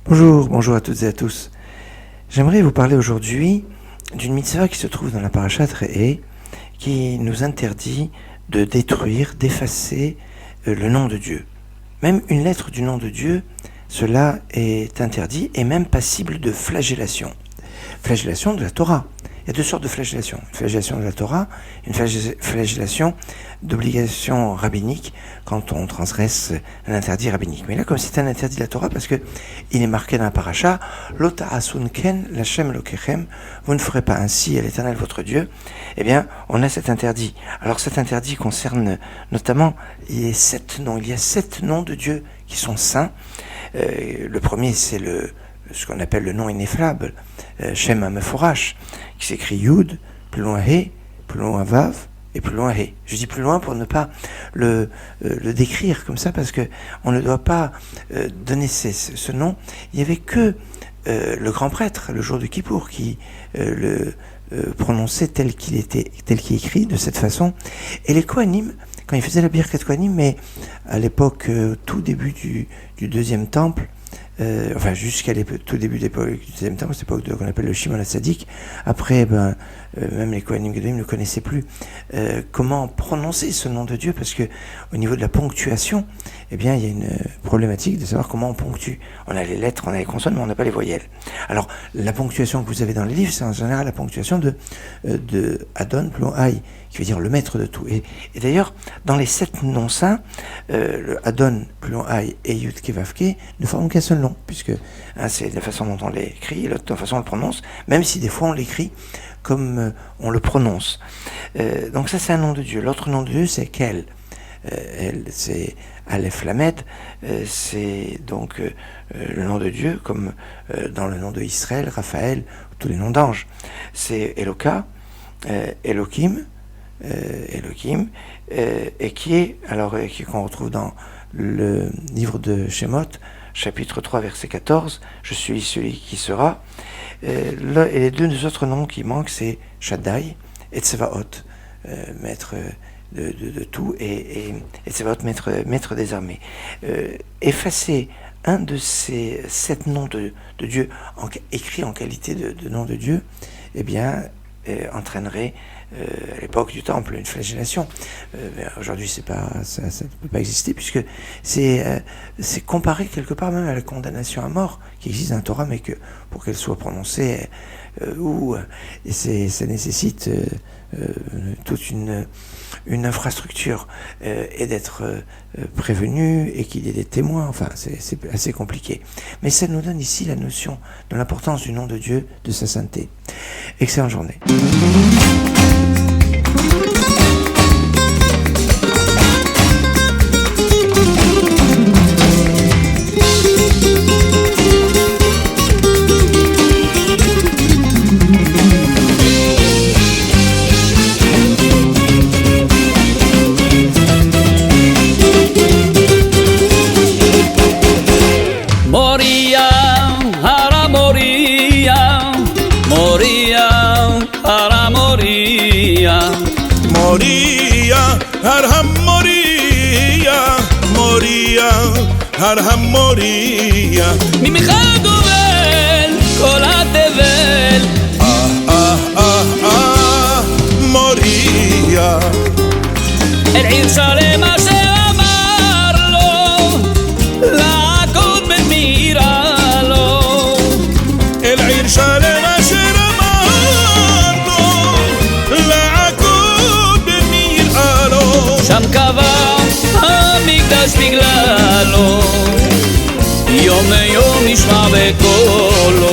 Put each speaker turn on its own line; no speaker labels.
Bonjour à toutes et à tous. J'aimerais vous parler aujourd'hui d'une mitzvah qui se trouve dans la parashat Re'eh, qui nous interdit de détruire, d'effacer le nom de Dieu. Même une lettre du nom de Dieu, cela est interdit et même passible de flagellation. Flagellation de la Torah. Il y a deux sortes de flagellations. Une flagellation de la Torah, une flagellation d'obligation rabbinique quand on transgresse un interdit rabbinique. Mais là, comme c'est un interdit de la Torah, parce que il est marqué dans la paracha, Lo ta'asun ken l'Hashem Elokechem, vous ne ferez pas ainsi à l'Éternel votre Dieu, eh bien, on a cet interdit. Alors cet interdit concerne notamment, il y a 7 noms de Dieu qui sont saints. Le premier, c'est ce qu'on appelle le nom ineffable, Shem HaMeforash, qui s'écrit Yud, plus loin He, plus loin Vav, et plus loin He. Je dis plus loin pour ne pas le décrire comme ça, parce que on ne doit pas donner ce nom. Il n'y avait que le grand prêtre, le jour de Kippour, qui le prononçait tel qu'il est écrit, de cette façon. Et les Kohanim, quand ils faisaient la Birkat Kohanim, mais à l'époque, tout début du deuxième temple, jusqu'à tout début de l'époque du deuxième temple, cette époque qu'on appelle le Shimon HaTzadik. Après, même les Kohanim Gedolim ne connaissaient plus comment prononcer ce nom de Dieu, parce que au niveau de la ponctuation, eh bien, il y a une problématique de savoir comment on ponctue. On a les lettres, on a les consonnes, mais on n'a pas les voyelles. Alors, la ponctuation que vous avez dans les livres, c'est en général la ponctuation de Adon plus loin Aï, qui veut dire le maître de tout. Et d'ailleurs, dans les 7 noms saints, le Adon plus loin Aï et Yud Ke Vav Ke ne forment qu'un seul nom, puisque c'est la façon dont on l'écrit, la façon dont on le prononce, même si des fois on l'écrit comme on le prononce. Donc ça, c'est un nom de Dieu. L'autre nom de Dieu, c'est Kel. C'est Aleph Lamed, c'est donc le nom de Dieu, comme dans le nom de Israël, Raphaël, tous les noms d'anges. C'est Eloka, Elohim, et qu'on retrouve dans le livre de Shemot, chapitre 3, verset 14, je suis celui qui sera. Et les deux autres noms qui manquent, c'est Shaddai et Tsevaot, maître de tout, et Tsevaot, maître des armées. Effacer un de ces 7 noms de Dieu écrits en qualité de nom de Dieu, eh bien, entraînerait à l'époque du temple une flagellation. Aujourd'hui, ça ne peut pas exister, puisque c'est comparé quelque part même à la condamnation à mort qui existe dans la Torah, mais que pour qu'elle soit prononcée, ça nécessite toute une infrastructure, et d'être prévenu, et qu'il y ait des témoins. Enfin, c'est assez compliqué. Mais ça nous donne ici la notion de l'importance du nom de Dieu, de sa sainteté. Excellente journée.
הר המוריה
ממך גובל כל התבל
מוריה
אל עיר שלם אשר אמר לו לעקוד במירה לו
אל עיר שלם אשר אמר לו לעקוד במירה לו
שם קבע המקדש בגללו יום יום נשמע בקולו